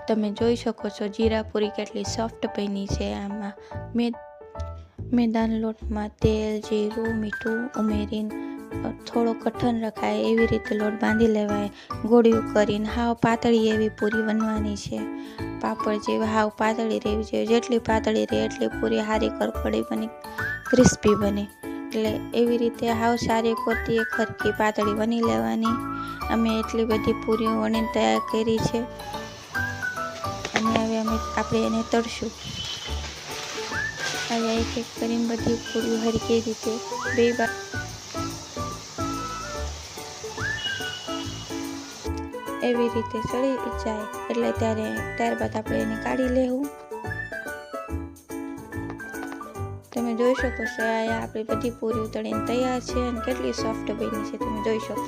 તમે જોઈ શકો છો જીરા પૂરી કેટલી સોફ્ટ બની છે। આમાં મેદાના લોટમાં તેલ, જીરું, મીઠું ઉમેરીને થોડો કઠણ રખાય એવી રીતે લોટ બાંધી લેવાય। ગોળીઓ કરીને હાવ પાતળી એવી પૂરી બનવાની છે। પાપડ જેવી હાવ પાતળી રહેવી જોઈએ। જેટલી પાતળી રહે એટલી પૂરી સારી કરકરી બની, ક્રિસ્પી બને। એટલે એવી રીતે હાવ સારી કોરતી એક હરકી પાતળી બની લેવાની। અમે એટલી બધી પૂરીઓ વણીને તૈયાર કરી છે અને હવે આપણે એને તળશું। હવે એક એક કરીને બધી પૂરીઓ હરકી રીતે એવી રીતે ચડી જાય એટલે ત્યારબાદ આપણે એને કાઢી લેવું। તમે જોઈ શકો છો આ આપણી બધી પૂરીઓ તળીને તૈયાર છે અને કેટલી સોફ્ટ બની છે તમે જોઈ શકો।